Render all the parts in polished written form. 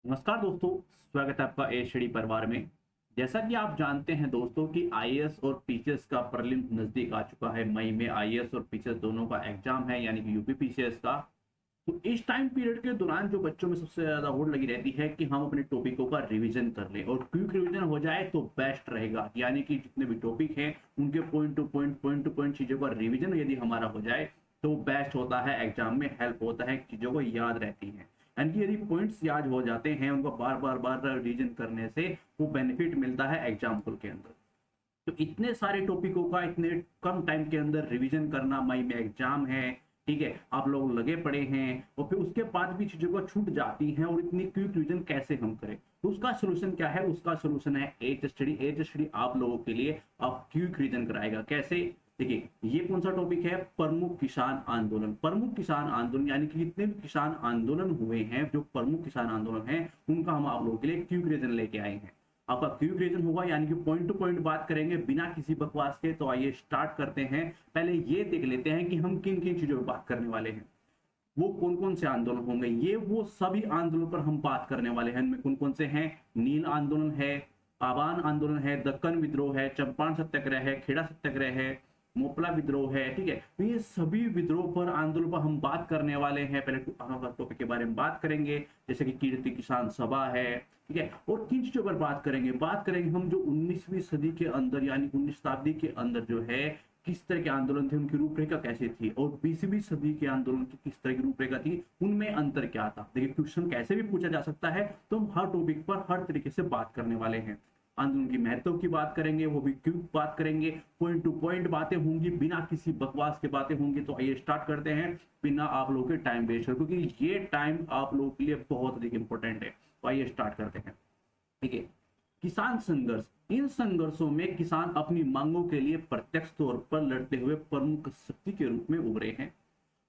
नमस्कार दोस्तों। स्वागत है आपका ए स्टडी परिवार में। जैसा कि आप जानते हैं दोस्तों कि आईएएस और पीसीएस का प्रीलिम नजदीक आ चुका है। मई में आईएएस और पीसीएस दोनों का एग्जाम है, यानी कि यूपी पीसीएस का। तो इस टाइम पीरियड के दौरान जो बच्चों में सबसे ज्यादा होड़ लगी रहती है कि हम अपने टॉपिकों का रिवीजन कर लें, और क्विक रिवीजन हो जाए तो बेस्ट रहेगा। यानी कि जितने भी टॉपिक हैं उनके पॉइंट टू पॉइंट चीजों का रिवीजन यदि हमारा हो जाए तो बेस्ट होता है, एग्जाम में हेल्प होता है, चीजों को याद रहती है। यानी कि यदि पॉइंट्स याद हो जाते हैं, उनको बार बार बार रिवीजन करने से वो बेनिफिट मिलता है एग्जाम्पल के अंदर। तो इतने सारे टॉपिकों का इतने कम टाइम के अंदर रिवीजन करना, मई में एग्जाम है, ठीक है, आप लोग लगे पड़े हैं और फिर उसके बाद भी चीजों को छूट जाती हैं, और इतनी क्विक रिवीजन कैसे हम करें? तो उसका सोल्यूशन क्या है? उसका सोल्यूशन है एज स्टडी। एज स्टडी आप लोगों के लिए आप क्विक रिवीजन कराएगा। कैसे? देखिए, ये कौन सा टॉपिक है? प्रमुख किसान आंदोलन। प्रमुख किसान आंदोलन यानी कि जितने भी किसान आंदोलन हुए हैं, जो प्रमुख किसान आंदोलन है, उनका हम आप लोगों के लिए क्विक रिवीजन लेके आए हैं। आपका क्विक रीजन होगा, यानी कि पॉइंट टू पॉइंट बात करेंगे बिना किसी बकवास के। तो आइए स्टार्ट करते हैं। पहले ये देख लेते हैं कि हम किन किन चीजों पर बात करने वाले हैं। वो कौन कौन से आंदोलन होंगे? ये वो सभी आंदोलन पर हम बात करने वाले हैं। इनमें कौन कौन से हैं? नील आंदोलन है, पाबान आंदोलन है, दक्कन विद्रोह है, चंपारण सत्याग्रह है, खेड़ा सत्याग्रह है, मोपला विद्रोह है, ठीक है। तो ये सभी विद्रोह पर, आंदोलन पर हम बात करने वाले हैं। पहले टॉपिक के बारे में बात करेंगे, जैसे कि कीर्ति किसान सभा है, ठीक है। और किन चीजों पर बात करेंगे हम, जो 19वीं सदी के अंदर यानी 19 शताब्दी के अंदर जो है किस तरह के आंदोलन थे, उनकी रूपरेखा कैसी थी, और 20वीं सदी के आंदोलन की किस तरह की रूपरेखा थी, उनमें अंतर क्या था। देखिए, क्वेश्चन कैसे भी पूछा जा सकता है, तो हम हर टॉपिक पर हर तरीके से बात करने वाले हैं। आंदोलन की महत्व की बात करेंगे, वो भी क्यों बात करेंगे, पॉइंट टू पॉइंट बातें होंगी, बिना किसी बकवास के बातें होंगी। तो आइए स्टार्ट करते हैं बिना आप लोगों के टाइम वेस्ट कर, क्योंकि ये टाइम आप लोगों के लिए बहुत अधिक इंपॉर्टेंट है। तो आइए स्टार्ट करते हैं, ठीक है। किसान संघर्ष। इन संघर्षों में किसान अपनी मांगों के लिए प्रत्यक्ष तौर पर लड़ते हुए प्रमुख शक्ति के रूप में उभरे हैं।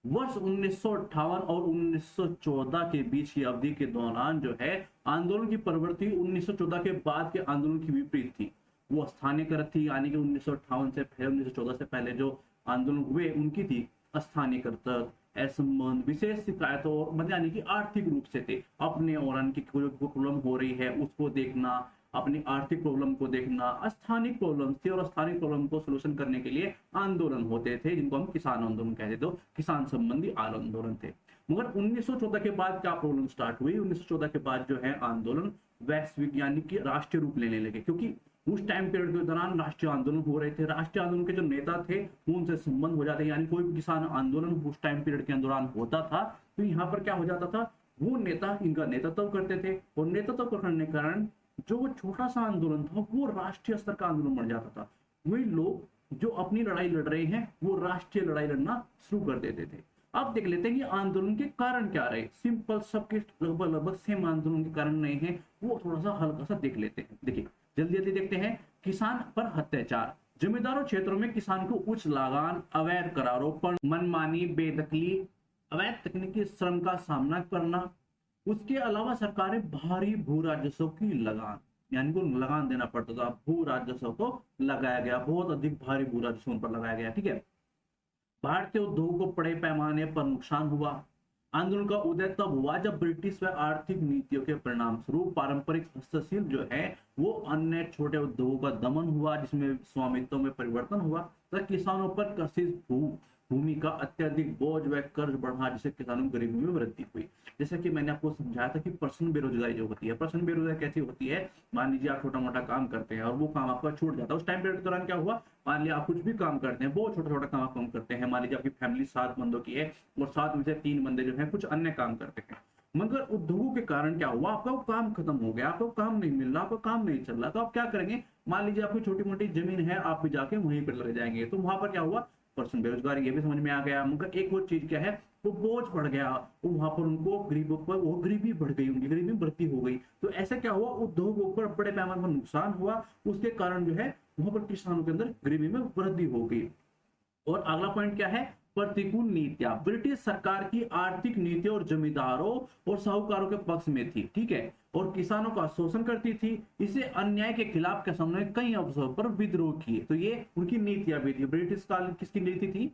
वर्ष 1958 और 1914 के बीच की अवधि के दौरान जो है आंदोलन की प्रवृत्ति 1914 के बाद के आंदोलन की विपरीत थी। वो स्थानीयकृत थी, यानी कि 1958 से पहले, 1914 से पहले जो आंदोलन हुए उनकी थी स्थानीयकृत, असंबंध, विशेष शिकायतों और मतलब यानी कि आर्थिक रूप से थे। अपने और उनकी कोई प्रॉब्लम हो रही है उसको देखना, अपनी आर्थिक प्रॉब्लम को देखना, स्थानिक प्रॉब्लम थी, और स्थानिक प्रॉब्लम को सोल्यूशन करने के लिए आंदोलन होते थे, जिनको हम किसान आंदोलन कहते थे। तो किसान संबंधी आंदोलन थे। मगर 1914 के बाद क्या प्रॉब्लम स्टार्ट हुई? 1914 के बाद जो है आंदोलन वैश्विक यानी कि राष्ट्रीय रूप लेने लगे, क्योंकि उस टाइम पीरियड के दौरान राष्ट्रीय आंदोलन हो रहे थे। राष्ट्रीय आंदोलन के जो नेता थे उनसे संबंध हो जाते, यानी कोई भी किसान आंदोलन उस टाइम पीरियड के दौरान होता था तो यहाँ पर क्या हो जाता था, वो नेता इनका नेतृत्व करते थे, और नेतृत्व करने के कारण जो वो छोटा सा आंदोलन था वो राष्ट्रीय स्तर का आंदोलन बन जाता था। वही लोग जो अपनी लड़ाई लड़ रहे हैं वो राष्ट्रीय लड़ाई लड़ना शुरू कर देते थे। अब देख लेते हैं कि आंदोलन के कारण क्या रहे। सिंपल, सबके लगभग लगभग सेम आंदोलन के कारण नहीं है, वो थोड़ा सा हल्का सा देख लेते हैं। देखिए, जल्दी जल्दी देखते हैं। किसान पर अत्याचार। जमींदारों क्षेत्रों में किसान को उच्च लगान, अवैध करारों पर मनमानी, बेदखली, अवैध तकनीकी श्रम का सामना करना। उसके अलावा सरकारें भारी भू राजस्व की लगान, यानी को लगान देना पड़ता था, भू राजस्व को लगाया गया, बहुत अधिक भारी भू राजस्व पर लगाया गया, ठीक है। भारतीय उद्योग को बड़े पैमाने पर नुकसान हुआ। आंदोलन का उदय तब हुआ जब ब्रिटिश व आर्थिक नीतियों के परिणाम स्वरूप पारंपरिक हस्तशिल्प जो है वो अन्य छोटे उद्योगों का दमन हुआ, जिसमें स्वामित्व में परिवर्तन हुआ, तथा किसानों पर कृषि भूमि का अत्यधिक बोझ व कर्ज बढ़ा, जिससे किसानों की गरीबी में वृद्धि हुई। जैसे कि मैंने आपको समझाया था कि पर्सन बेरोजगारी जो होती है, पर्सन बेरोजगारी कैसी होती है? मान लीजिए आप छोटा मोटा काम करते हैं और वो काम आपका छूट जाता है। उस टाइम पीरियड के दौरान क्या हुआ? मान लिया आप कुछ भी काम करते हैं, बहुत छोटा छोटा काम आप काम करते हैं। मान लीजिए आपकी फैमिली 7 बंदों की है और 7 में से 3 बंदे जो है कुछ अन्य काम करते हैं, मगर उद्योगों के कारण क्या हुआ? आपका वो काम खत्म हो गया, आपको काम नहीं मिल रहा, आपका काम नहीं चल रहा, तो आप क्या करेंगे? मान लीजिए आपकी छोटी मोटी जमीन है, आप भी जाके वहीं पर लग जाएंगे। तो वहां पर क्या हुआ? पर्सन बेरोजगारी, ये भी समझ में आ गया। मगर एक और चीज क्या है, वो बोझ बढ़ गया, तो वहां पर उनको गरीबों पर वो गरीबी बढ़ गई, उनकी गरीबी में वृद्धि हो गई। तो ऐसा क्या हुआ? उद्योगों पर बड़े पैमाने पर नुकसान हुआ, उसके कारण जो है वहां पर किसानों के अंदर गरीबी में वृद्धि हो गई। और अगला पॉइंट क्या है? प्रतिकूल नीतियां। ब्रिटिश सरकार की आर्थिक नीति और जमींदारों और साहूकारों के पक्ष में थी, ठीक है, और किसानों का शोषण करती थी। इसे अन्याय के खिलाफ के सामने कई अवसरों पर विद्रोह किए। तो ये उनकी नीतियां भी थी। ब्रिटिश काल किसकी नीति थी?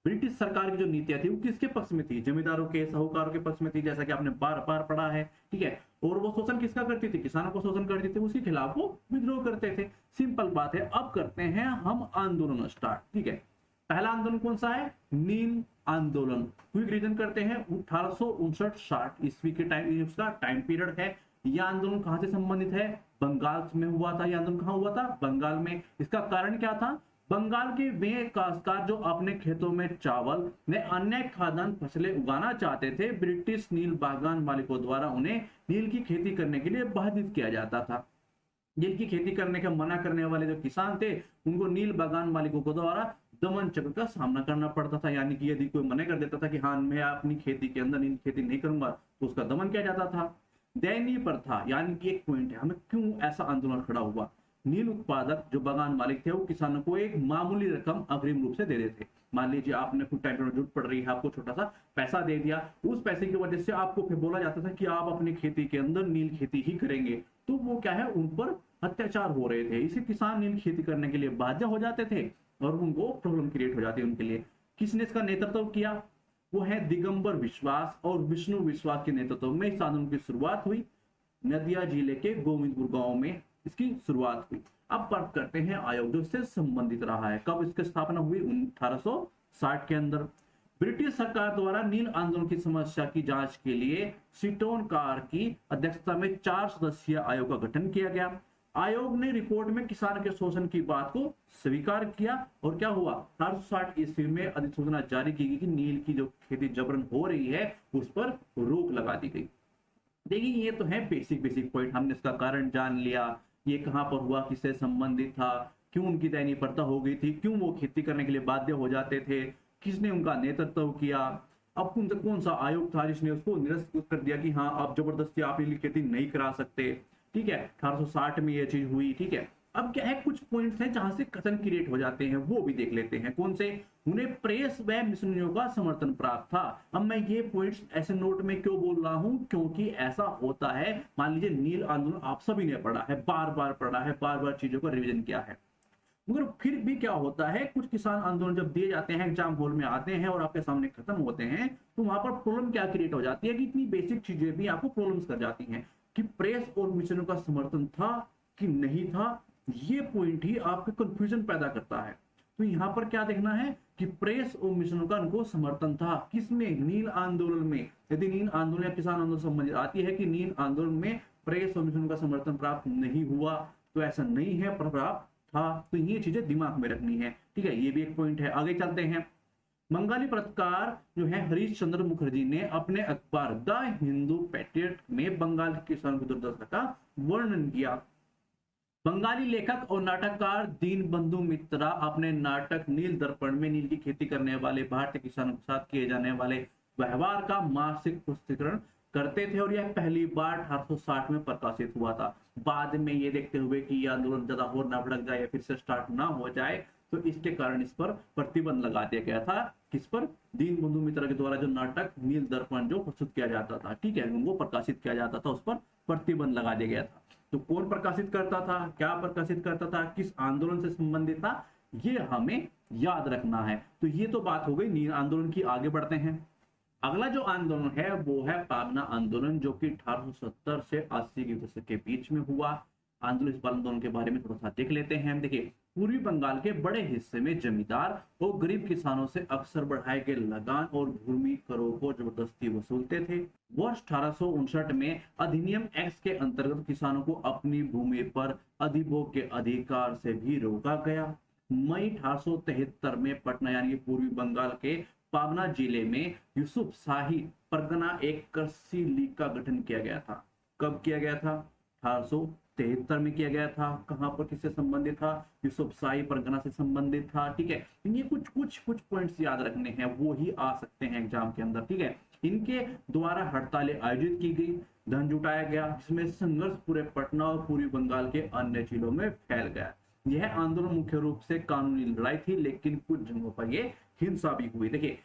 ब्रिटिश सरकार की जो नीतियां थी वो किसके पक्ष में थी? जमींदारों के, साहूकारों के पक्ष में थी, जैसा कि आपने बार बार पढ़ा है, ठीक है। और वो शोषण किसका करती थी? किसानों को शोषण करती थी, उसके खिलाफ वो विद्रोह करते थे। सिंपल बात है। अब करते हैं हम आंदोलन स्टार्ट, ठीक है। पहला आंदोलन कौन सा है? नील आंदोलन। क्विक रीजन करते हैं। 1859-60 ईस्वी के टाइम, उसका टाइम पीरियड है। यह आंदोलन कहां से संबंधित है? बंगाल में हुआ था। यह आंदोलन कहां हुआ था? बंगाल में। इसका कारण क्या था? बंगाल के वे काश्तकार जो अपने खेतों में चावल ने अन्य खाद्यान्न फसलें उगाना चाहते थे, ब्रिटिश नील बागान मालिकों द्वारा उन्हें नील की खेती करने के लिए बाधित किया जाता था। नील की खेती करने का मना करने वाले जो किसान थे, उनको नील बागान मालिकों को द्वारा दमन चक्र का सामना करना पड़ता था। यानी कि यदि कोई मना कर देता था कि हाँ मैं अपनी खेती के अंदर नील खेती नहीं करूंगा, तो उसका दमन किया जाता था। दयनीय प्रथा, यानी कि एक पॉइंट है, हमें क्यों ऐसा आंदोलन खड़ा हुआ? नील उत्पादक जो बागान मालिक थे, वो किसानों को एक मामूली रकम अग्रिम रूप से दे देते। मान लीजिए आपने कुछ टाइम पर जरूरत पड़ रही है, आपको छोटा सा पैसा दे दिया, उस पैसे की वजह से आपको फिर बोला जाता था कि आप अपनी खेती के अंदर नील खेती ही करेंगे। तो वो क्या है, उन पर अत्याचार हो रहे थे, इसे किसान नील खेती करने के लिए बाध्य हो जाते थे और उनको प्रॉब्लम क्रिएट हो जाती है उनके लिए। किसने इसका नेतृत्व किया? वो है दिगंबर विश्वास और विष्णु विश्वास के नेतृत्व में इस आंदोलन की शुरुआत हुई। नदिया जिले के गोविंदपुर गांव में इसकी शुरुआत हुई। अब बात करते हैं आयोग जो इससे संबंधित रहा है। कब इसकी स्थापना हुई? 1860 के अंदर। ब्रिटिश सरकार द्वारा नील आंदोलन की समस्या की जांच के लिए सीटोन कार की अध्यक्षता में 4 सदस्यीय आयोग का गठन किया गया। आयोग ने रिपोर्ट में किसान के शोषण की बात को स्वीकार किया और क्या हुआ, 1860 ईस्वी में अधिसूचना जारी की गई कि नील की जो खेती जबरन हो रही है उस पर रोक लगा दी गई। देखिए ये तो है बेसिक बेसिक पॉइंट, हमने इसका कारण जान लिया, ये कहां पर हुआ, किससे संबंधित था, क्यों उनकी दयनीय प्रथा हो गई थी, क्यों वो खेती करने के लिए बाध्य हो जाते थे, किसने उनका नेतृत्व किया। अब कौन सा आयोग था जिसने उसको निरस्त कर दिया कि हाँ आप जबरदस्ती आप इनकी खेती नहीं करा सकते, ठीक है। 1860 में ये चीज हुई, ठीक है। अब क्या है, कुछ पॉइंट्स हैं जहां से कथन क्रिएट हो जाते हैं, वो भी देख लेते हैं। कौन से? उन्हें प्रेस व मिशनरियों का समर्थन प्राप्त था। अब मैं ये पॉइंट्स ऐसे नोट में क्यों बोल रहा हूं, क्योंकि ऐसा होता है, मान लीजिए नील आंदोलन आप सभी ने पढ़ा है, बार बार पढ़ा है, बार बार चीजों का रिविजन किया है, मगर फिर भी क्या होता है, कुछ किसान आंदोलन जब दिए जाते हैं, एग्जाम हॉल में आते हैं और आपके सामने खत्म होते हैं, तो वहां पर प्रॉब्लम क्या क्रिएट हो जाती है कि इतनी बेसिक चीजें भी आपको प्रॉब्लम्स कर जाती हैं कि प्रेस और मिशनों का समर्थन था कि नहीं था। ये पॉइंट ही आपके कंफ्यूजन पैदा करता है। तो यहाँ पर क्या देखना है कि प्रेस और मिशनों का उनको समर्थन था, किसमें? नील आंदोलन में। यदि नील आंदोलन या किसान आंदोलन संबंधित आती है कि नील आंदोलन में प्रेस और मिशनों का समर्थन प्राप्त नहीं हुआ, तो ऐसा नहीं है, प्राप्त था। तो ये चीजें दिमाग में रखनी है, ठीक है। ये भी एक पॉइंट है। आगे चलते हैं। बंगाली पत्रकार जो है हरीश चंद्र मुखर्जी ने अपने अखबार द हिंदू पैट्रियट में बंगाल के किसानों की दुर्दशा का वर्णन किया। बंगाली लेखक और नाटककार दीन बंधु मित्रा अपने नाटक नील दर्पण में नील की खेती करने वाले भारतीय किसानों के साथ किए जाने वाले व्यवहार का मासिक पुस्तीकरण करते थे और यह पहली बार 1860 में प्रकाशित हुआ था। बाद में ये देखते हुए कि यह आंदोलन ज्यादा और ना भड़क जाए या फिर से स्टार्ट ना हो जाए, तो इसके कारण इस पर प्रतिबंध लगा दिया गया था। किस पर? दीन बंधु मित्रा के द्वारा जो नाटक नील दर्पण जो प्रस्तुत किया जाता था, ठीक है, वो प्रकाशित किया जाता था, उस पर प्रतिबंध लगा दिया गया था। तो कौन प्रकाशित करता था, क्या प्रकाशित करता था, किस आंदोलन से संबंधित था, ये हमें याद रखना है। तो ये तो बात हो गई नील आंदोलन की। आगे बढ़ते हैं। अगला जो आंदोलन है वो है पाबना आंदोलन, जो कि 1870 से 80 के दशक के बीच में हुआ। आंदोलन, इस आंदोलन के बारे में थोड़ा सा देख लेते हैं। देखिए, पूर्वी बंगाल के बड़े हिस्से में जमींदार और गरीब किसानों से अक्सर बढ़ाए गए लगान और भूमि करों को जबरदस्ती वसूलते थे। वर्ष 1859 में अधिनियम एक्ट के अंतर्गत किसानों को अपनी भूमि पर अधिभोग के अधिकार से भी रोका गया। मई 1873 में पटना यानी कि पूर्वी बंगाल के पाबना जिले में यूसुफ शाही परगना एक कृषि लीग का गठन किया गया था। कब किया गया था? 1873 में किया गया था। कहां पर, किससे संबंधित था? यूसुफ शाही परगना से संबंधित था, ठीक है। ये कुछ पॉइंट्स याद रखने हैं, वो ही आ सकते हैं एग्जाम के अंदर, ठीक है। इनके द्वारा हड़तालें आयोजित की गई, धन जुटाया गया, जिसमें संघर्ष पूरे पटना और पूर्वी बंगाल के अन्य जिलों में फैल गया। यह आंदोलन मुख्य रूप से कानूनी लड़ाई थी, लेकिन कुछ जगहों पर ये हिंसा भी हुई। देखिए,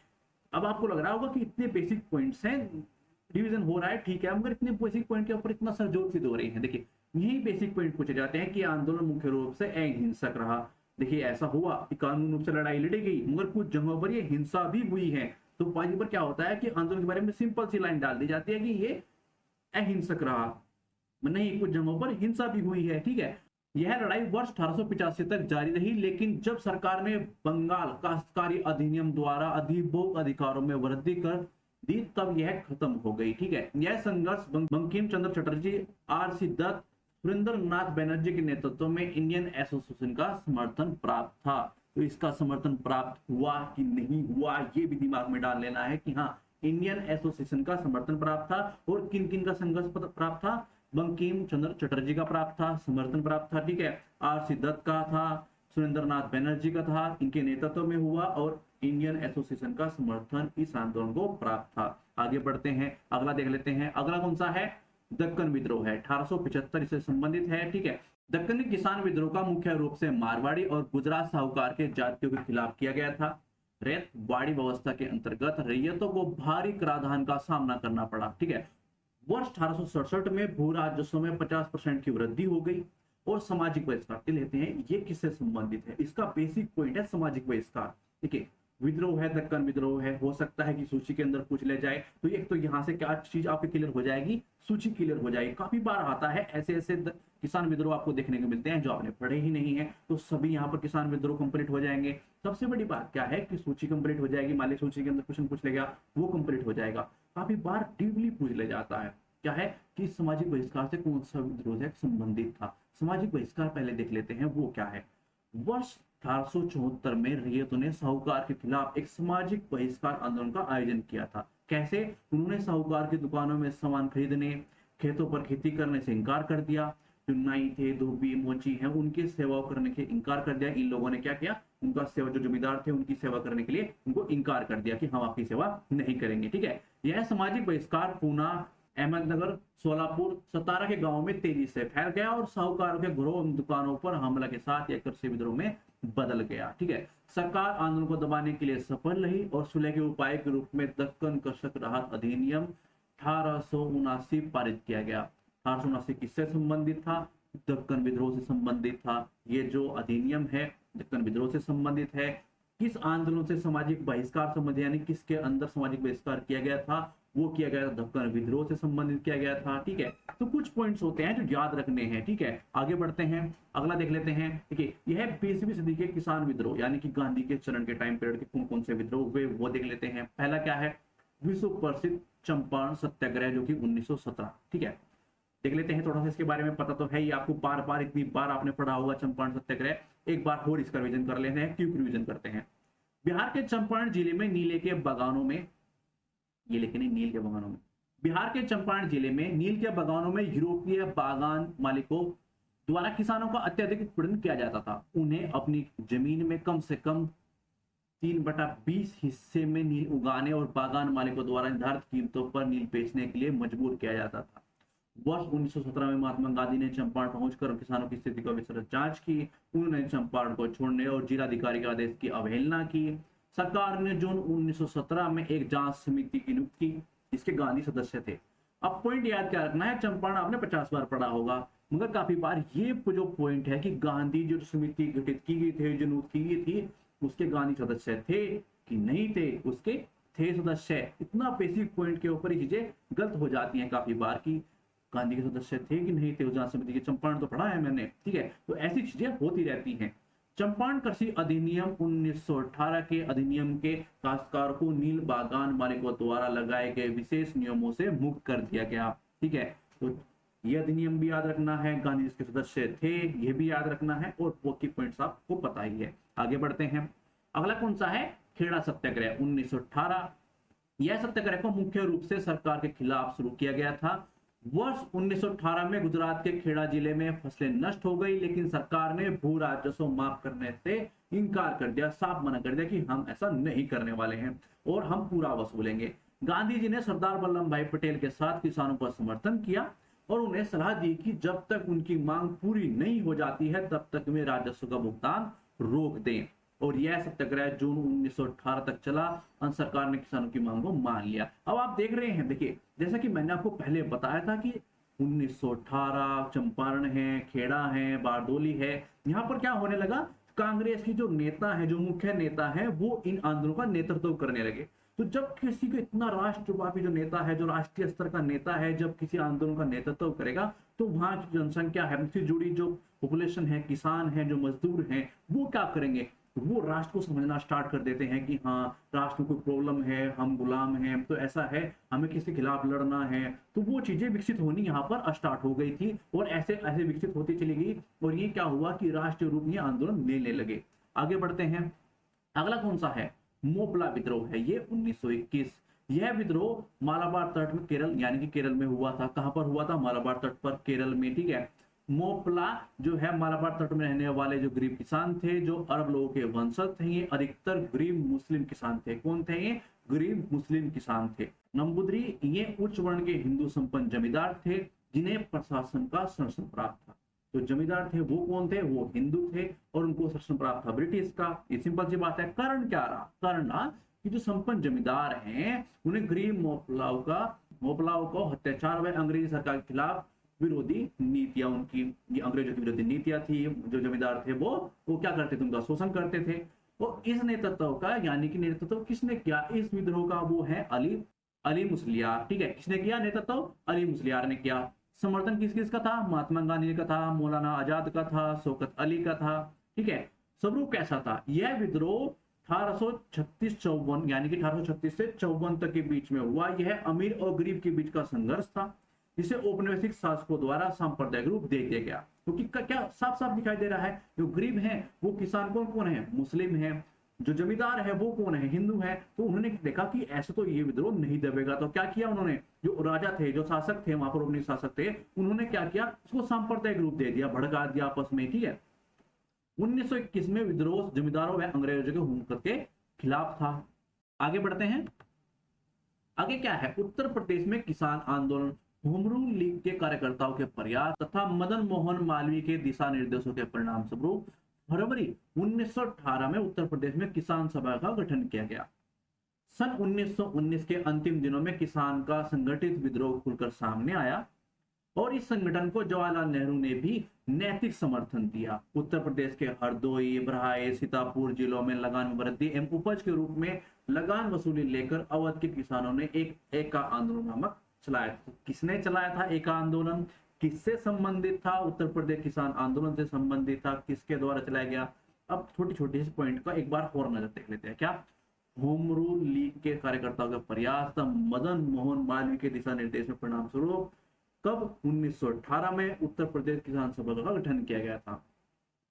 अब आपको लग रहा होगा कि इतने बेसिक पॉइंट्स हैं, रिवीजन हो रहा है, ठीक है, मगर इतने बेसिक पॉइंट के ऊपर इतना सरजोर क्यों हो रही है? देखिए, यही बेसिक पॉइंट पूछे जाते हैं कि आंदोलन मुख्य रूप से अहिंसक रहा, देखिए ऐसा हुआ कि कानून रूप से लड़ाई लड़ी गई, मगर कुछ जगहों पर ये हिंसा भी हुई है। तो वहीं पर क्या होता है कि आंदोलन के बारे में सिंपल सी लाइन डाल दी जाती है कि ये अहिंसक रहा, नहीं कुछ जगहों पर हिंसा भी हुई है, ठीक है। यह लड़ाई वर्ष 1885 तक जारी रही, लेकिन जब सरकार ने बंगाल काश्तकारी अधिनियम द्वारा अधिभोग अधिकारों में वृद्धि कर दी, तब यह खत्म हो गई, ठीक है। यह संघर्ष बंकिम चंद्र चटर्जी, आर.सी. दत्त, सुरेंद्र नाथ बनर्जी के नेतृत्व में इंडियन एसोसिएशन का समर्थन प्राप्त था। तो इसका समर्थन प्राप्त हुआ कि नहीं हुआ, ये भी दिमाग में डाल लेना है कि हाँ, इंडियन एसोसिएशन का समर्थन प्राप्त था। और किन किन का संघर्ष प्राप्त था? बंकिम चंद्र चटर्जी का प्राप्त था, समर्थन प्राप्त था, ठीक है। आर.सी. दत्त का था, सुरेंद्र नाथ बनर्जी का था, इनके नेतृत्व में हुआ, और इंडियन एसोसिएशन का समर्थन इस आंदोलन को प्राप्त था। आगे बढ़ते हैं, अगला देख लेते हैं। अगला कौन सा है? दक्कन विद्रोह है, 1875 इससे संबंधित है, ठीक है। दक्कनी किसान विद्रोह का मुख्य रूप से मारवाड़ी और गुजरात साहूकार के जातियों के खिलाफ किया गया था। रैयत बाड़ी व्यवस्था के अंतर्गत रैयतों को भारी कराधान का सामना करना पड़ा, ठीक है। वर्ष 1867 में भू राजस्व में 50% की वृद्धि हो गई और सामाजिक बहिष्कार के लेते हैं। ये किससे संबंधित है? इसका बेसिक पॉइंट है सामाजिक बहिष्कार, ठीक है। विद्रोह है, दक्कन विद्रोह है, हो सकता है कि सूची के अंदर पूछ ले जाए, तो एक तो यहाँ से क्या चीज आपके क्लियर हो जाएगी, सूची क्लियर हो जाएगी। काफी बार आता है ऐसे ऐसे किसान विद्रोह आपको देखने को मिलते हैं जो आपने पढ़े ही नहीं है, तो सभी यहाँ पर किसान विद्रोह कंप्लीट हो जाएंगे। सबसे बड़ी बात क्या है कि सूची कंप्लीट हो जाएगी, मान लीजिए सूची के अंदर क्वेश्चन पूछ लेगा, वो कंप्लीट हो जाएगा। काफी बार डीपली पूछ ले जाता है, क्या है कि सामाजिक बहिष्कार से कौन सा विद्रोह संबंधित था। सामाजिक बहिष्कार पहले देख लेते हैं वो क्या है। वर्ष 1874 में रैयतों ने साहूकार के खिलाफ एक सामाजिक बहिष्कार आंदोलन का आयोजन किया था। कैसे? उन्होंने साहूकार की दुकानों में सामान खरीदने, खेतों पर खेती करने से इनकार कर दिया। जो नाई थे, धोबी, मोची हैं, उनकी सेवा करने के इनकार कर दिया। इन लोगों ने क्या किया? उनका सेवा, जो जमींदार थे उनकी सेवा करने के लिए उनको इनकार कर दिया कि हम आपकी सेवा नहीं करेंगे, ठीक है। यह सामाजिक बहिष्कार पूना, अहमदनगर, सोलापुर, सतारा के गांवों में तेजी से फैल गया और साहूकारों के घरों और दुकानों पर हमला के साथ एक कृषि विद्रोह में बदल गया, ठीक है। सरकार आंदोलन को दबाने के लिए सफल रही और सुलह के उपाय के रूप में दक्कन कृषक राहत अधिनियम 1879 पारित किया गया। 1879 किससे संबंधित था? दक्कन विद्रोह से संबंधित था। ये जो अधिनियम है दक्कन विद्रोह से संबंधित है। किस आंदोलन से सामाजिक बहिष्कार संबंधित, यानी किसके अंदर सामाजिक बहिष्कार किया गया था? वो किया गया था दक्कन विद्रोह से संबंधित किया गया था, ठीक है। तो कुछ पॉइंट्स होते हैं जो याद रखने हैं, ठीक है। आगे बढ़ते हैं, अगला देख लेते हैं। देखिए यह 20वीं सदी के किसान विद्रोह यानी कि गांधी के चरण के टाइम पीरियड के कौन कौन से विद्रोह हुए वो देख लेते हैं। पहला क्या है? विश्व प्रसिद्ध चंपारण सत्याग्रह, जो कि 1917, ठीक है। देख लेते हैं थोड़ा सा इसके बारे में। पता तो है ही आपको, बार बार इतनी बार आपने पढ़ा होगा चंपारण सत्याग्रह, एक बार और इसका रिवीजन कर लेते हैं। क्यों रिवीजन करते हैं? बिहार के चंपारण जिले में नीले के बागानों में, ये लेकिन नील के बागानों में, बिहार के चंपारण जिले में नील के बागानों में यूरोपीय बागान मालिकों द्वारा किसानों का अत्यधिक उत्पीड़न किया जाता था। उन्हें अपनी जमीन में कम से कम 3/20 हिस्से में नील उगाने और बागान मालिकों द्वारा निर्धारित कीमतों पर नील बेचने के लिए मजबूर किया जाता था। वर्ष 1917 में महात्मा गांधी ने चंपारण पहुंचकर किसानों की स्थिति का विस्तृत जांच की। उन्होंने चंपारण को छोड़ने और जिलाधिकारी के आदेश की अवहेलना की। सरकार ने जून 1917 में एक जांच समिति की नियुक्ति की, जिसके गांधी सदस्य थे। अब पॉइंट याद क्या रखना है, चंपारण आपने 50 बार पढ़ा होगा, मगर काफी बार ये जो पॉइंट है कि गांधी जो समिति गठित की गई थी, जो नियुक्त की गई थी, उसके गांधी सदस्य थे कि नहीं थे? उसके थे सदस्य। इतना बेसिक पॉइंट के ऊपर ही चीजें गलत हो जाती हैं काफी बार की गांधी के सदस्य थे कि नहीं थे उस जांच समिति के। चंपारण तो पढ़ा है मैंने, ठीक है। तो ऐसी चीजें होती रहती हैं। चंपारण कृषि अधिनियम 1918 के अधिनियम के काश्तकार को नील बागान मालिकों द्वारा लगाए गए विशेष नियमों से मुक्त कर दिया गया, ठीक है। तो ये अधिनियम भी याद रखना है, गांधी जिसके सदस्य थे ये भी याद रखना है, और वो की पॉइंट्स आपको पता ही है। आगे बढ़ते हैं, अगला कौन सा है? खेड़ा सत्याग्रह 1918। यह सत्याग्रह को मुख्य रूप से सरकार के खिलाफ शुरू किया गया था। वर्ष 1918 में गुजरात के खेड़ा जिले में फसलें नष्ट हो गई, लेकिन सरकार ने भू राजस्व माफ करने से इनकार कर दिया, साफ मना कर दिया कि हम ऐसा नहीं करने वाले हैं और हम पूरा वसूलेंगे। गांधी जी ने सरदार वल्लभ भाई पटेल के साथ किसानों का समर्थन किया और उन्हें सलाह दी कि जब तक उनकी मांग पूरी नहीं हो जाती है तब तक वे राजस्व का भुगतान रोक दें। और यह सत्याग्रह जून 1918 तक चला। अंत सरकार ने किसानों की मांग को मान लिया। अब आप देख रहे हैं, देखिए जैसा कि मैंने आपको पहले बताया था कि 1918 चंपारण है, खेड़ा है, बारडोली है, यहाँ पर क्या होने लगा? कांग्रेस की जो नेता है, जो मुख्य नेता है, वो इन आंदोलनों का नेतृत्व करने लगे। तो जब किसी को इतना राष्ट्रव्यापी जो नेता है, जो राष्ट्रीय स्तर का नेता है, जब किसी आंदोलन का नेतृत्व करेगा, तो वहां की जनसंख्या है, उससे जुड़ी जो पॉपुलेशन है, किसान है, जो मजदूर हैं, वो क्या करेंगे, वो राष्ट्र को समझना स्टार्ट कर देते हैं कि हाँ, राष्ट्र को कोई प्रॉब्लम है, हम गुलाम हैं, तो ऐसा है, हमें किसी के खिलाफ लड़ना है। तो वो चीजें विकसित होनी यहाँ पर स्टार्ट हो गई थी और ऐसे ऐसे विकसित होती चली गई और ये क्या हुआ कि राष्ट्रीय रूप में आंदोलन लेने लगे। आगे बढ़ते हैं। अगला कौन सा है, मोपला विद्रोह है, ये 1921। यह विद्रोह मालाबार तट में, केरल यानी कि केरल में हुआ था। कहां पर हुआ था, मालाबार तट पर, केरल में, ठीक है। मोपला जो है मालाबार तट में रहने वाले जो गरीब किसान थे, जो अरब लोगों के वंशज थे, ये अधिकतर गरीब मुस्लिम किसान थे। कौन थे ये, गरीब मुस्लिम किसान थे। नंबूदरी ये उच्च वर्ण के हिंदू संपन्न जमींदार थे जिन्हें प्रशासन का संरक्षण प्राप्त था। तो जमींदार थे वो कौन थे, वो हिंदू थे और उनको संरक्षण प्राप्त था ब्रिटिश का। ये सिंपल सी बात है। कारण क्या रहा, कारण रहा कि जो संपन्न जमींदार हैं उन्हें गरीब मोपलाओं को अत्याचार व अंग्रेजी सरकार के खिलाफ विरोधी नीतियां, उनकी ये अंग्रेजों की विरोधी नीतियां थी। जो जमींदार थे वो क्या करते थे, उनका शोषण करते थे। और इस नेतृत्व का, यानी कि नेतृत्व किसने किया इस विद्रोह का, वो है अली मुस्लियार, ठीक है। किसने किया नेतृत्व, अली मुस्लियार ने किया। समर्थन किस किस का था, महात्मा गांधी का था, मौलाना आजाद का था, शौकत अली का था, ठीक है। स्वरूप कैसा था, यह विद्रोह 1836-54 यानी कि 1836 से 54 तक के बीच में हुआ। यह अमीर और गरीब के बीच का संघर्ष था जिसे औपनिवेशिक शासकों द्वारा सांप्रदायिक रूप दे दिया गया। क्योंकि क्या साफ साफ दिखाई दे रहा है, जो गरीब हैं वो किसान कौन कौन है, मुस्लिम है। जो जमींदार है वो कौन है, हिंदू है। तो उन्होंने देखा कि ऐसे तो ये विद्रोह नहीं दबेगा, तो क्या किया उन्होंने, जो राजा थे, जो शासक थे वहां पर, अपने शासक थे, उन्होंने क्या किया, उसको सांप्रदायिक रूप दे दिया, भड़का दिया आपस में, ठीक है। 1921 में विद्रोह जमींदारों व अंग्रेजों के हुकूमत के खिलाफ था। आगे बढ़ते हैं। आगे क्या है, उत्तर प्रदेश में किसान आंदोलन, होम रूल लीग के कार्यकर्ताओं के प्रयास तथा मदन मोहन मालवीय के दिशा निर्देशों के परिणाम स्वरूप फरवरी 1918 में उत्तर प्रदेश में किसान सभा का गठन किया गया। सन 1919 के अंतिम दिनों में किसान का संगठित विद्रोह खुलकर सामने आया और इस संगठन को जवाहरलाल नेहरू ने भी नैतिक समर्थन दिया। उत्तर प्रदेश के हरदोई, बहराइच, सीतापुर जिलों में लगान वृद्धि एवं उपज के रूप में लगान वसूली लेकर अवध के किसानों ने एक एका आंदोलन नामक चलाया। किसने चलाया था एका आंदोलन, किससे संबंधित था, उत्तर प्रदेश किसान आंदोलन से संबंधित था, किसके द्वारा चलाया गया। अब छोटी छोटी पॉइंट का एक बार और नजर देख लेते हैं। क्या, होम रूल लीग के कार्यकर्ताओं का प्रयास था मदन मोहन मालवीय के दिशा निर्देश में परिणाम स्वरूप कब, 1918 में उत्तर प्रदेश किसान सभा का गठन किया गया था।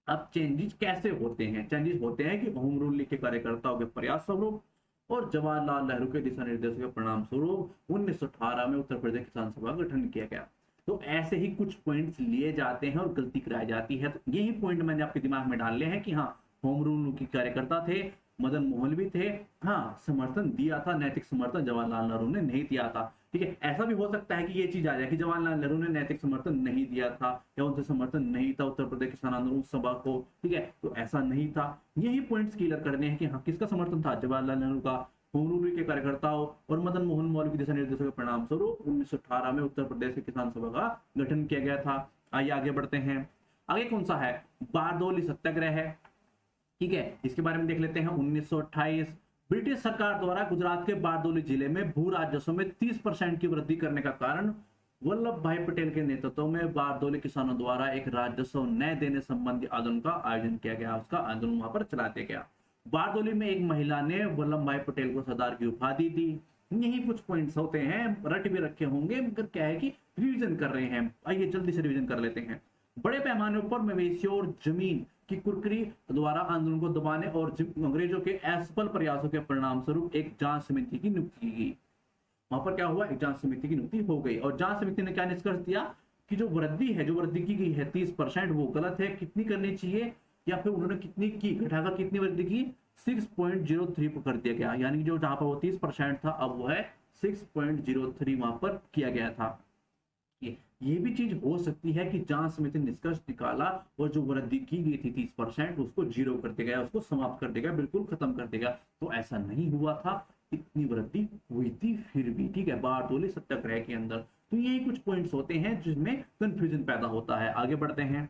अब चेंजेस कैसे होते हैं, चेंजेस होते हैं कि होम रूल लीग के कार्यकर्ताओं के प्रयास स्वरूप और जवाहरलाल नेहरू के दिशा निर्देशों के परिणाम स्वरूप 1918 में उत्तर प्रदेश किसान सभा का गठन किया गया। तो ऐसे ही कुछ पॉइंट्स लिए जाते हैं और गलती कराई जाती है। तो यही पॉइंट मैंने आपके दिमाग में डाल लिया है कि हाँ, होम रूल के कार्यकर्ता थे, मदन मोहन भी थे, हाँ, समर्थन दिया था, नैतिक समर्थन जवाहरलाल नेहरू ने नहीं दिया था, ठीक है। ऐसा भी हो सकता है कि ये चीज आ जाए कि जवाहरलाल नेहरू ने नैतिक समर्थन नहीं दिया था या उनसे समर्थन नहीं था उत्तर प्रदेश किसान आंदोलन सभा को, ठीक है। तो ऐसा नहीं था। यही पॉइंट्स क्लियर करने हैं कि हाँ, किसका समर्थन था, जवाहरलाल नेहरू का, होम रूल के कार्यकर्ताओं और मदन मोहन मालवीय के दिशा निर्देशों के परिणाम स्वरूप 1918 में उत्तर प्रदेश के किसान सभा का गठन किया गया था। आइए आगे बढ़ते हैं। आगे कौन सा है, बारदोली सत्याग्रह है, ठीक है। इसके बारे में देख लेते हैं। 1928 ब्रिटिश सरकार द्वारा गुजरात के बारदोली जिले में भू राजस्व में 30% की वृद्धि करने का कारण वल्लभ भाई पटेल के नेतृत्व में बारदोली किसानों द्वारा एक राजस्व न देने संबंधी आंदोलन का आयोजन किया गया। उसका आंदोलन वहां पर चला दिया गया। बारदोली में एक महिला ने वल्लभ भाई पटेल को सरदार की उपाधि दी। यही कुछ पॉइंट्स होते हैं, रट भी रखे होंगे, मगर क्या है कि रिवीजन कर रहे हैं। आइए जल्दी से रिवीजन कर लेते हैं। बड़े पैमाने पर मवेशियों और जमीन की कुर्की द्वारा आंदोलन को दबाने और अंग्रेजों के असफल प्रयासों के परिणाम स्वरूप एक जांच समिति की नियुक्ति की गई। वहां पर क्या हुआ, एक जांच समिति की नियुक्ति हो गई और जांच समिति ने क्या निष्कर्ष दिया कि जो वृद्धि है, जो वृद्धि की गई है 30%, वो गलत है। कितनी करनी चाहिए, या फिर उन्होंने कितनी की, घटाकर कितनी वृद्धि की, 6.03 पर कर दिया गया। यानी कि जो जहां पर वो 30% था, अब वो है 6.03 वहां पर किया गया था। ये भी चीज हो सकती है कि जांच समिति निष्कर्ष निकाला और जो वृद्धि की गई थी 30%, उसको जीरो कर दिया गया, उसको समाप्त कर देगा, बिल्कुल खत्म कर देगा। तो ऐसा नहीं हुआ था, इतनी वृद्धि हुई थी फिर भी, ठीक है, बारदोली सत्याग्रह के अंदर। तो यही कुछ पॉइंट्स होते हैं जिसमें कंफ्यूजन पैदा होता है। आगे बढ़ते हैं।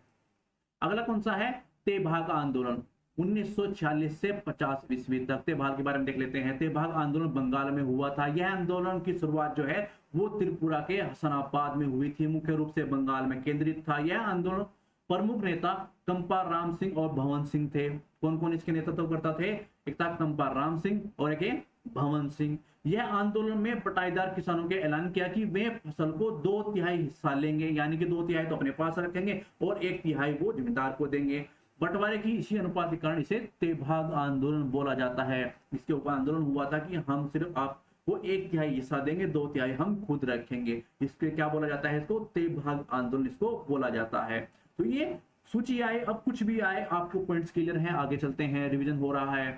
अगला कौन सा है, तेभागा आंदोलन। 1946 से 50 ईस्वी तक। तेभाग के बारे में देख लेते हैं। तेभाग आंदोलन बंगाल में हुआ था। यह आंदोलन की शुरुआत जो है वो त्रिपुरा के हसनाबाद में हुई थी, मुख्य रूप से बंगाल में केंद्रित था। यह आंदोलन प्रमुख नेता कंपा राम सिंह और भवन सिंह थे। कौन कौन इसके नेतृत्व करता थे? एक था कंपा राम सिंह और एक है भवन सिंह। यह आंदोलन में बटाईदार किसानों के ऐलान किया कि वे फसल को 2/3 हिस्सा लेंगे, यानी कि 2/3 तो अपने पास रखेंगे और 1/3 वो जमींदार को देंगे। बंटवारे की इसी अनुपात के कारण इसे तेभाग आंदोलन बोला जाता है। इसके ऊपर आंदोलन हुआ था कि हम सिर्फ आपको 1/3 हिस्सा देंगे, 2/3 हम खुद रखेंगे। इसके क्या बोला जाता है? इसको तेभाग आंदोलन इसको बोला जाता है। तो ये सूची आए, अब कुछ भी आए, आपको पॉइंट्स क्लियर हैं। आगे चलते हैं, रिवीजन हो रहा है।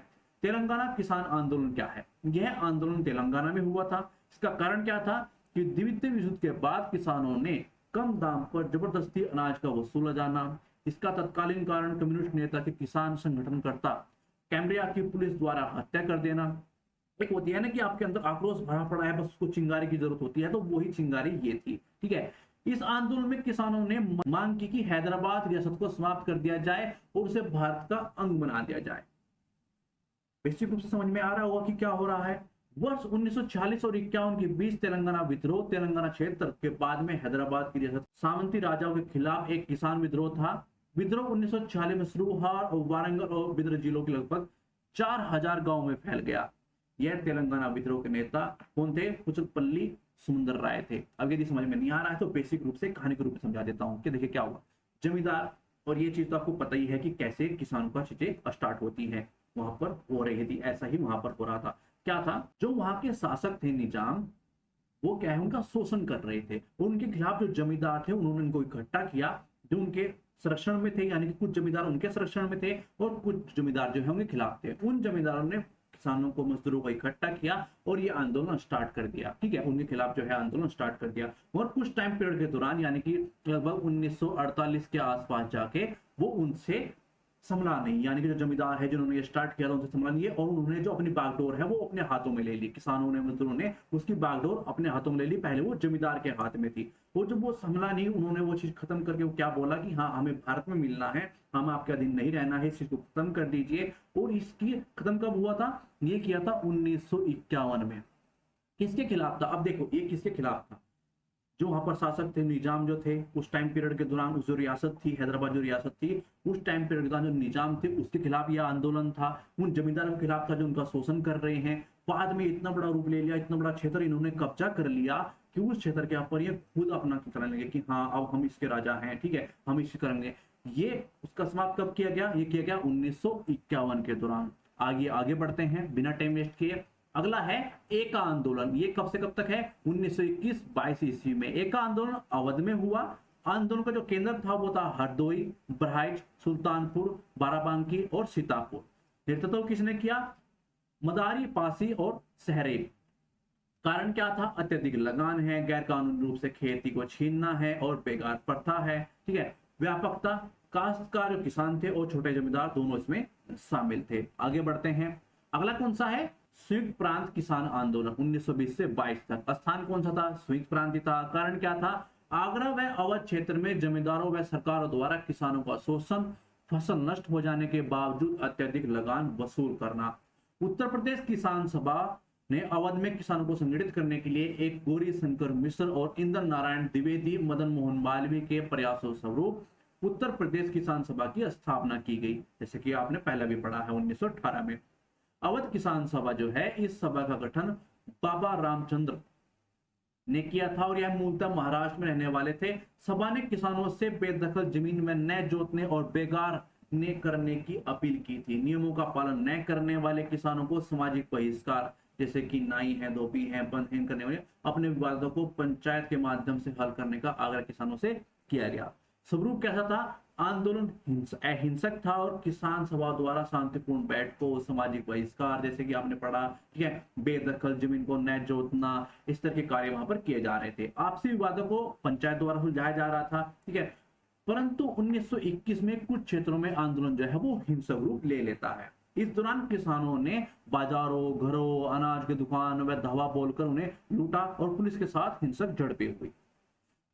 तेलंगाना किसान आंदोलन क्या है? यह आंदोलन तेलंगाना में हुआ था। इसका कारण क्या था कि द्वितीय विश्व युद्ध के बाद किसानों ने कम दाम पर जबरदस्ती अनाज का वसूला जाना। इसका तत्कालीन कारण कम्युनिस्ट नेता के किसान संगठनकर्ता कैम्ब्रिया की पुलिस द्वारा हत्या कर देना। एक होती है ना कि आपके अंदर आक्रोश भरा पड़ा है, बस उसको चिंगारी की जरूरत होती है, तो वही चिंगारी ये थी। ठीक है। इस आंदोलन में किसानों ने मांग की कि हैदराबाद रियासत को समाप्त कर दिया जाए और उसे भारत का अंग बना दिया जाए। बेसिक रूप से समझ में आ रहा होगा कि क्या हो रहा है। वर्ष 1940 और 51 के बीच तेलंगाना विद्रोह, तेलंगाना क्षेत्र के बाद में हैदराबाद की रियासत सामंती राजाओं के खिलाफ एक किसान विद्रोह था। विद्रोह 1940 में शुरू हुआ और वारंगल और बिदर जिलों के लगभग 4000 गांव में फैल गया। यह तेलंगाना विद्रोह के नेता कौन थे? कुचलपल्ली सुंदर राय थे। अब यदि समझ में नहीं आ रहा है तो बेसिक रूप से कहानी के रूप में समझा देता हूं कि देखिए क्या हुआ। जमींदार, और ये चीज तो आपको पता ही है कि कैसे किसानों का चीजें स्टार्ट होती हैं, वहां पर हो रही थी, ऐसा ही वहां पर हो रहा था। क्या था? जो वहां के शासक थे निजाम, वो क्या है उनका शोषण कर रहे थे और उनके खिलाफ जो जमींदार थे उन्होंने इनको इकट्ठा किया जो उनके संरक्षण में थे, यानी कि कुछ जमींदार उनके संरक्षण में थे और कुछ जमींदार जो है उनके खिलाफ थे। उन जमींदारों ने किसानों को, मजदूरों को इकट्ठा किया और ये आंदोलन स्टार्ट कर दिया। ठीक है, उनके खिलाफ जो है आंदोलन स्टार्ट कर दिया और कुछ टाइम पीरियड के दौरान, यानी कि लगभग 1948 के आसपास जाके वो उनसे संभला नहीं, यानी कि जो जमींदार है जिन्होंने ये स्टार्ट किया था उनसे संभला नहीं है और उन्होंने जो अपनी बागडोर है वो अपने हाथों में ले ली। किसानों ने, मजदूरों ने उसकी बागडोर अपने हाथों में ले ली। पहले वो जमींदार के हाथ में थी और जब वो संभला नहीं, उन्होंने वो चीज खत्म करके वो क्या बोला कि हाँ हमें भारत में मिलना है, हम आपके अधीन नहीं रहना है, इस चीज को खत्म कर दीजिए। और इसकी खत्म कब हुआ था? ये किया था 1951 में। किसके खिलाफ था? अब देखो ये किसके खिलाफ था? जो वहां पर शासक थे, निजाम जो थे, उस टाइम पीरियड के दौरान उस जो रियासत थी, हैदराबाद जो रियासत थी, उस टाइम पीरियड के दौरान जो निजाम थे उसके खिलाफ यह आंदोलन था। उन जमींदारों के खिलाफ था जो उनका शोषण कर रहे हैं। बाद में इतना बड़ा रूप ले लिया, इतना बड़ा क्षेत्र इन्होंने कब्जा कर लिया कि उस क्षेत्र के ऊपर ये खुद अपना चलाने लगे कि हाँ अब हम इसके राजा हैं, ठीक है, हम इसे करेंगे। ये उसका समाप्त कब किया गया? ये किया गया 1951 के दौरान। आगे आगे बढ़ते हैं बिना टाइम वेस्ट किए। अगला है एका आंदोलन। ये कब से कब तक है? 1921-22 ईस्वी में एका आंदोलन अवध में हुआ। आंदोलन का जो केंद्र था वो था हरदोई, बहराइच, सुल्तानपुर, बाराबांकी और सीतापुर। नेतृत्व किसने किया? मदारी, पासी और सहरेब। कारण क्या था? अत्यधिक लगान है, गैर कानूनी रूप से खेती को छीनना है और बेकार प्रथा है। ठीक है। व्यापकता, काश्तकार जो किसान थे और छोटे जमींदार दोनों इसमें शामिल थे। आगे बढ़ते हैं। अगला कौन सा है? संयुक्त प्रांत किसान आंदोलन 1920 से 22 तक। स्थान कौन सा था? संयुक्त प्रांत था। कारण क्या था? आगरा व अवध क्षेत्र में जमींदारों व सरकारों द्वारा किसानों का शोषण, फसल नष्ट हो जाने के बावजूद अत्यधिक लगान वसूल करना। उत्तर प्रदेश किसान सभा ने अवध में किसानों को संगठित करने के लिए एक गौरी शंकर मिश्र और इंद्र नारायण द्विवेदी, मदन मोहन मालवीय के प्रयासों स्वरूप उत्तर प्रदेश किसान सभा की स्थापना की गई, जैसे कि आपने पहले भी पढ़ा है 1918 में। अवध किसान सभा जो है, इस सभा का गठन बाबा रामचंद्र ने किया था और यह मूलतः महाराष्ट्र में रहने वाले थे। सभा ने किसानों से बेदखल जमीन में न जोतने और बेगार ने करने की अपील की थी। नियमों का पालन न करने वाले किसानों को सामाजिक बहिष्कार, जैसे कि नाई है, धोबी है, बंधहीन करने वाले, अपने विवादों को पंचायत के माध्यम से हल करने का आग्रह किसानों से किया गया। स्वरूप कैसा था? आंदोलन अहिंसक था और किसान सभा द्वारा शांतिपूर्ण बैठकों, सामाजिक बहिष्कार, जैसे कि आपने पढ़ा, ठीक है, बेदखल जमीन को न जोतना, इस तरह के कार्य वहां पर किए जा रहे थे। आपसी विवादों को पंचायत द्वारा सुलझाया जा रहा था। ठीक है। परंतु 1921 में कुछ क्षेत्रों में आंदोलन जो है वो हिंसक रूप ले लेता है। इस दौरान किसानों ने बाजारों, घरों, अनाज की दुकान व धावा बोलकर उन्हें लूटा और पुलिस के साथ हिंसक झड़पें हुई।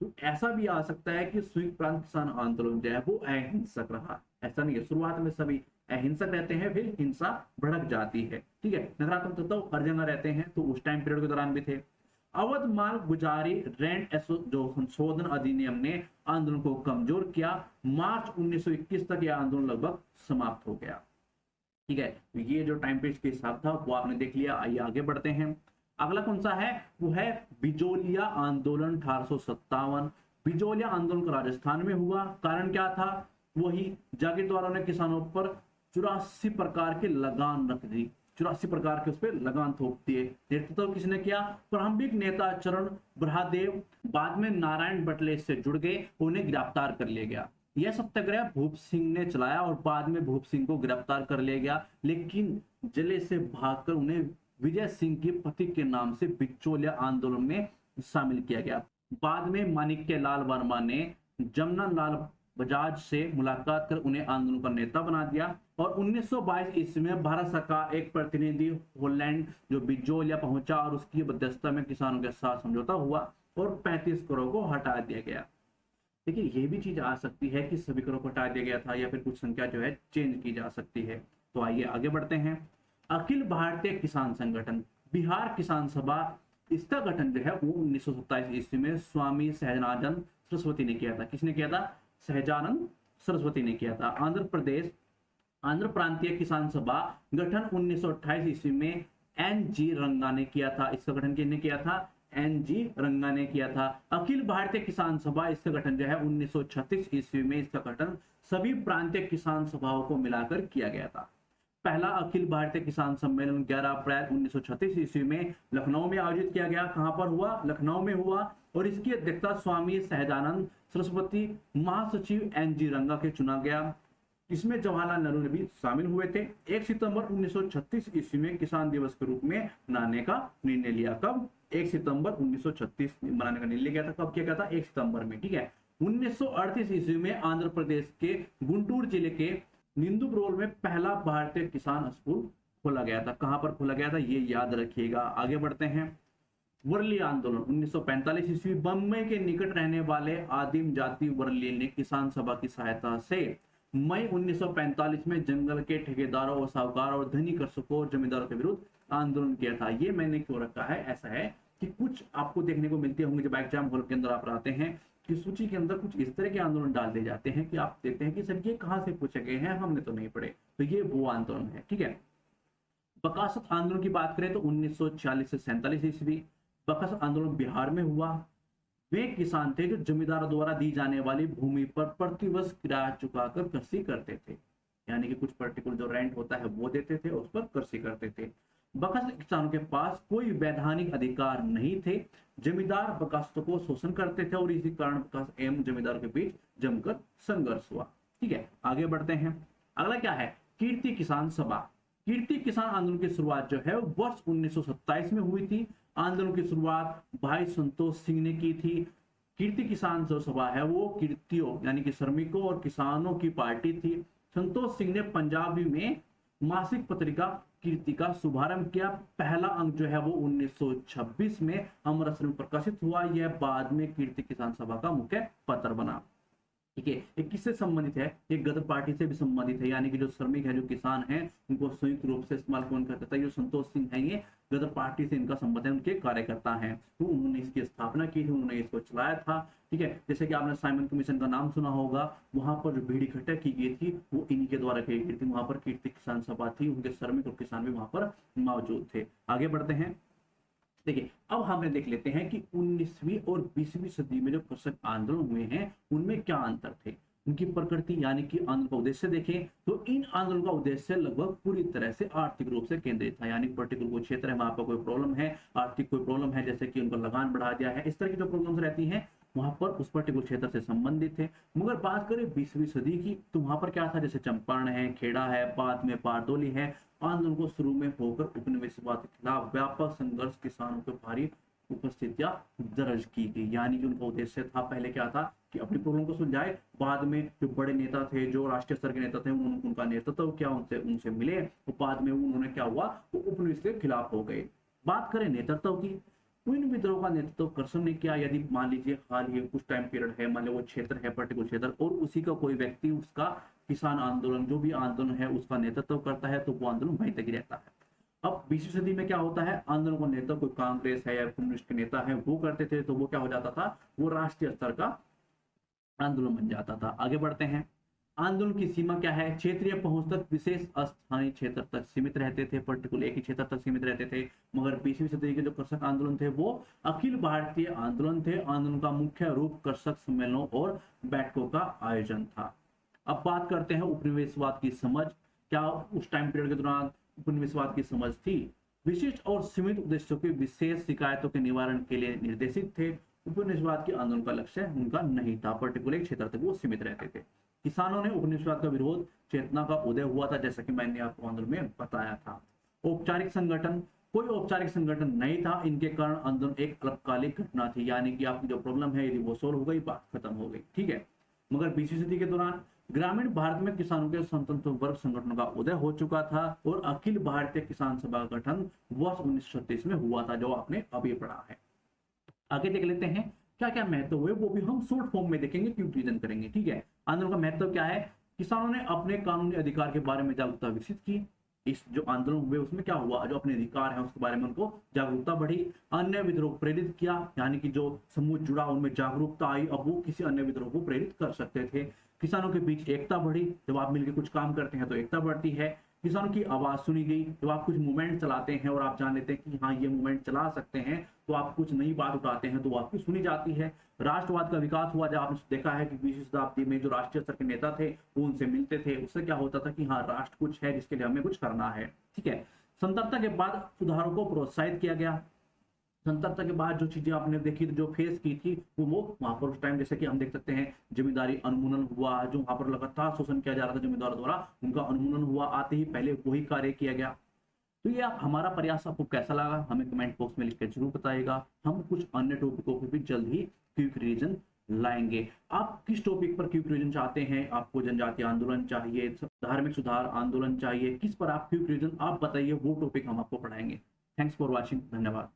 तो ऐसा भी आ सकता है कि संयुक्त प्रांत किसान आंदोलन जो है वो अहिंसक रहा। ऐसा नहीं है, शुरुआत में सभी अहिंसक रहते हैं फिर हिंसा भड़क जाती है। ठीक है, नकारात्मक तत्व हर जगह रहते हैं, तो उस टाइम पीरियड के दौरान भी थे। अवध माल गुजारी रेंट जो संशोधन अधिनियम ने आंदोलन को कमजोर किया। मार्च 1921 तक यह आंदोलन लगभग समाप्त हो गया। ठीक है, तो ये जो टाइम पीरियड के हिसाब था वो आपने देख लिया। आइए आगे बढ़ते हैं। अगला कौन सा है, वो है बिजोलिया आंदोलन 1857। बिजोलिया आंदोलन राजस्थान में हुआ। कारण क्या था, वही जागीरदारों ने किसानों पर 84 प्रकार के लगान रख दी, 84 प्रकार के उस पर लगान थोप दिए। नेतृत्व किसने किया, प्रारंभिक नेता चरण बहादेव, बाद में नारायण बटले से जुड़ गए, उन्हें गिरफ्तार कर लिया गया। यह सत्याग्रह भूप सिंह ने चलाया और बाद में भूप सिंह को गिरफ्तार कर लिया गया, लेकिन जिले से भागकर उन्हें विजय सिंह के पति के नाम से बिचौलिया आंदोलन में शामिल किया गया। बाद में माणिक्य लाल वर्मा ने जमना लाल बजाज से मुलाकात कर उन्हें आंदोलन का नेता बना दिया और 1922 ईस्वी में भारत सरकार एक प्रतिनिधि हॉलैंड जो बिजोलिया पहुंचा और उसकी मध्यस्थता में किसानों के साथ समझौता हुआ और 35 करोड़ को हटा दिया गया। देखिए, ये भी चीज आ सकती है कि सभी करोड़ को हटा दिया गया था या फिर कुछ संख्या जो है चेंज की जा सकती है। तो आइए आगे बढ़ते हैं। अखिल भारतीय किसान संगठन बिहार किसान सभा, इसका गठन जो है वो 1927 ईस्वी में स्वामी सहजानंद सरस्वती ने किया था। किसने किया था, सहजानंद सरस्वती ने किया था। आंध्र प्रांतीय किसान सभा गठन 1928 ईस्वी में एन.जी. रंगा ने किया था। इसका गठन किसने किया था, एन.जी. रंगा ने किया था। अखिल भारतीय किसान सभा, इसका गठन जो है 1936 ईस्वी में, इसका गठन सभी प्रांतीय किसान सभाओं को मिलाकर किया गया था। पहला अखिल भारतीय किसान सम्मेलन 11 अप्रैल 1936 ईस्वी में लखनऊ में आयोजित किया गया। कहां पर हुआ, लखनऊ में हुआ और इसकी अध्यक्षता स्वामी सहजानंद सरस्वती, महासचिव एन.जी. रंगा के चुना गया। इसमें जवाहरलाल नेहरू ने भी शामिल हुए थे। 1 सितंबर 1936 ईस्वी में किसान दिवस के रूप में मनाने का निर्णय लिया। कब, 1 सितंबर 1936 में मनाने का निर्णय लिया गया था। कब किया गया था, 1 सितंबर में। ठीक है, 1938 ईस्वी में आंध्र प्रदेश के गुंटूर जिले के निंदुब्रोल में पहला भारतीय किसान स्कूल खोला गया था। कहां पर खोला गया था, ये याद रखिएगा। आगे बढ़ते हैं। वर्ली आंदोलन 1945 ईस्वी, बम्बई के निकट रहने वाले आदिम जाति वर्ली ने किसान सभा की सहायता से मई 1945 में जंगल के ठेकेदारों और साहूकारों और धनी कृषकों और जमींदारों के विरुद्ध आंदोलन किया था। ये मैंने क्यों रखा है, ऐसा है कि कुछ आपको देखने को मिलते होंगे जब एग्जाम हॉल के अंदर आप आते हैं कि सूची के अंदर कुछ इस तरह के आंदोलन डाल दिए जाते हैं कि आप देखते हैं कि सर ये कहां से पूछे गए हैं, हमने तो नहीं पढ़े। तो ये वो आंदोलन है। ठीक है, बकासत आंदोलन की बात करें तो 1946 से 47 ईस्वी बकासत आंदोलन बिहार में हुआ। वे किसान थे जो जमींदारों द्वारा दी जाने वाली भूमि पर प्रतिवर्ष किराया चुकाकर कृषि करते थे, यानी कि कुछ पर्टिकुलर जो रेंट होता है वो देते थे, उस पर कृषि करते थे। बकासत किसानों के पास कोई वैधानिक अधिकार नहीं थे। जमींदार बकासतों को शोषण करते थे और इसी कारण बकासत एवं जमींदारों के बीच जमकर संघर्ष हुआ। ठीक है, आगे बढ़ते हैं। अगला क्या है, कीर्ति किसान सभा। कीर्ति किसान आंदोलन की शुरुआत जो है वर्ष 1927 में हुई थी। आंदोलन की शुरुआत भाई संतोष सिंह ने की थी। कीर्ति किसान जो सभा है वो कीर्तियों यानी कि श्रमिकों और किसानों की पार्टी थी। संतोष सिंह ने पंजाबी में मासिक पत्रिका कीर्ति का शुभारंभ किया। पहला अंक जो है वो 1926 में अमृतसर में प्रकाशित हुआ। यह बाद में कीर्ति किसान सभा का मुख्य पत्र बना। ठीक है, ये किससे संबंधित है, ये गदर पार्टी से भी संबंधित है, यानी कि जो श्रमिक है, जो किसान हैं, उनको संयुक्त रूप से इस्तेमाल कौन करता था, ये संतोष सिंह है, ये गदर पार्टी से इनका संबंध है, उनके कार्यकर्ता हैं। तो उन्होंने इसकी स्थापना की थी, उन्होंने इसको चलाया था। ठीक है, जैसे कि आपने साइमन कमीशन का नाम सुना होगा, वहां पर जो भीड़ इकट्ठा की गई थी वो इन्हीं के द्वारा की गई थी। वहां पर कीर्ति किसान सभा थी, उनके श्रमिक और किसान भी वहां पर मौजूद थे। आगे बढ़ते हैं। देखिए, अब हमें देख लेते हैं कि 19वीं और 20वीं सदी में जो कृषक आंदोलन हुए हैं उनमें क्या अंतर थे, उनकी प्रकृति यानी कि आंदोलन का उद्देश्य देखें तो इन आंदोलन का उद्देश्य लगभग पूरी तरह से आर्थिक रूप से केंद्रित था। यानी पर्टिकुलर कोई क्षेत्र है, वहां पर कोई प्रॉब्लम है, आर्थिक कोई प्रॉब्लम है, जैसे कि उनका लगान बढ़ा दिया है, इस तरह की जो प्रॉब्लम्स रहती हैं वहां पर उस पर्टिकुलर क्षेत्र से संबंधित थे। मगर बात करें 20वीं सदी की तो वहां पर क्या था, जैसे चंपारण है, खेड़ा है, बाद में बारदोली है। आंदोलन को शुरू में होकर उपनिवेशवाद के खिलाफ व्यापक संघर्ष, किसानों के भारी उपस्थितियां दर्ज की गई। यानी कि उनका उद्देश्य था, पहले क्या था कि अपनी प्रॉब्लम को सुलझाए, बाद में जो बड़े नेता थे, जो राष्ट्रीय स्तर के नेता थे, उनका नेतृत्व किया, उनसे मिले, और बाद में उन्होंने क्या हुआ, वो उपनिवेश के खिलाफ हो गए। बात करें नेतृत्व की इन विद्रोह का नेतृत्व करसन ने किया। यदि मान लीजिए हाल ही कुछ टाइम पीरियड है, मान लो वो क्षेत्र है, पर्टिकुलर क्षेत्र, और उसी का कोई व्यक्ति उसका किसान आंदोलन, जो भी आंदोलन है उसका नेतृत्व करता है, तो वो आंदोलन वहीं तक ही रहता है। अब 20वीं सदी में क्या होता है, आंदोलन का नेतृत्व कोई कांग्रेस है या कम्युनिस्ट के नेता है वो करते थे, तो वो क्या हो जाता था, वो राष्ट्रीय स्तर का आंदोलन बन जाता था। आगे बढ़ते हैं। आंदोलन की सीमा क्या है, क्षेत्रीय पहुंच तक विशेष स्थानीय क्षेत्र तक सीमित रहते थे, पर्टिकुलर एक ही क्षेत्र तक सीमित रहते थे। मगर 20वीं सदी के जो कृषक आंदोलन थे वो अखिल भारतीय आंदोलन थे। आंदोलन का मुख्य रूप कृषक सम्मेलनों और बैठकों का आयोजन था। अब बात करते हैं उपनिवेशवाद की समझ। क्या उस टाइम पीरियड के दौरान उपनिवेशवाद की समझ थी? विशिष्ट और सीमित उद्देश्यों की विशेष शिकायतों के निवारण के लिए निर्देशित थे। उपनिवेशवाद के आंदोलन का लक्ष्य उनका नहीं था, पर्टिकुलर क्षेत्र तक वो सीमित रहते थे। किसानों ने उपनिवेशवाद का विरोध चेतना का उदय हुआ था, जैसा कि मैंने आपको आंदोलन में बताया था। औपचारिक संगठन, कोई औपचारिक संगठन नहीं था। इनके कारण आंदोलन एक अल्पकालिक घटना थी, यानी कि आपकी जो प्रॉब्लम है यदि वो सोल्व हो गई, बात खत्म हो गई, ठीक है। मगर 20वीं सदी के दौरान ग्रामीण भारत में किसानों के स्वतंत्र वर्ग संगठनों का उदय हो चुका था और अखिल भारतीय किसान सभा का गठन वर्ष 1936 में हुआ था, जो आपने अभी पढ़ा है। आगे देख लेते हैं क्या क्या महत्व है, वो भी हम शॉर्ट फॉर्म में देखेंगे, क्यों रिवीजन करेंगे, ठीक है। आंदोलन का महत्व क्या है? किसानों ने अपने कानूनी अधिकार के बारे में जागरूकता विकसित की। इस जो आंदोलन हुए उसमें क्या हुआ, जो अपने अधिकार है उसके बारे में उनको जागरूकता बढ़ी। अन्य विद्रोह प्रेरित किया, यानी कि जो समूह जुड़ा उनमें जागरूकता आई, अब वो किसी अन्य विद्रोह को प्रेरित कर सकते थे। किसानों के बीच एकता बढ़ी, जब आप मिलकर कुछ काम करते हैं तो एकता बढ़ती है। किसानों की आवाज सुनी गई, जब आप कुछ मूवमेंट चलाते हैं और आप जान लेते हैं कि हाँ ये मूवमेंट चला सकते हैं, तो आप कुछ नई बात उठाते हैं तो वो आपकी सुनी जाती है। राष्ट्रवाद का विकास हुआ, जब आपने देखा है कि 20वीं शताब्दी में जो राष्ट्रीय स्तर के नेता थे वो उनसे मिलते थे, उससे क्या होता था कि हाँ राष्ट्र कुछ है जिसके लिए हमें कुछ करना है, ठीक है। स्वतंत्रता के बाद सुधारों को प्रोत्साहित किया गया। स्वतंत्रता के बाद जो चीजें आपने देखी, जो फेस की थी, वो वहां पर उस टाइम, जैसे कि हम देख सकते हैं जमींदारी उन्मूलन हुआ, जो वहां पर लगातार शोषण किया जा रहा था जमींदारों द्वारा, उनका उन्मूलन हुआ, आते ही पहले वही कार्य किया गया। तो ये हमारा प्रयास आपको कैसा लगा हमें कमेंट बॉक्स में लिख के जरूर बताइएगा। हम कुछ अन्य टॉपिकों पर भी जल्द ही क्विक रिवीजन लाएंगे। आप किस टॉपिक पर क्विक रिवीजन चाहते हैं? आपको जनजातीय आंदोलन चाहिए, धार्मिक सुधार आंदोलन चाहिए, किस पर आप क्विक रिवीजन आप बताइए, वो टॉपिक हम आपको पढ़ाएंगे। थैंक्स फॉर वॉचिंग, धन्यवाद।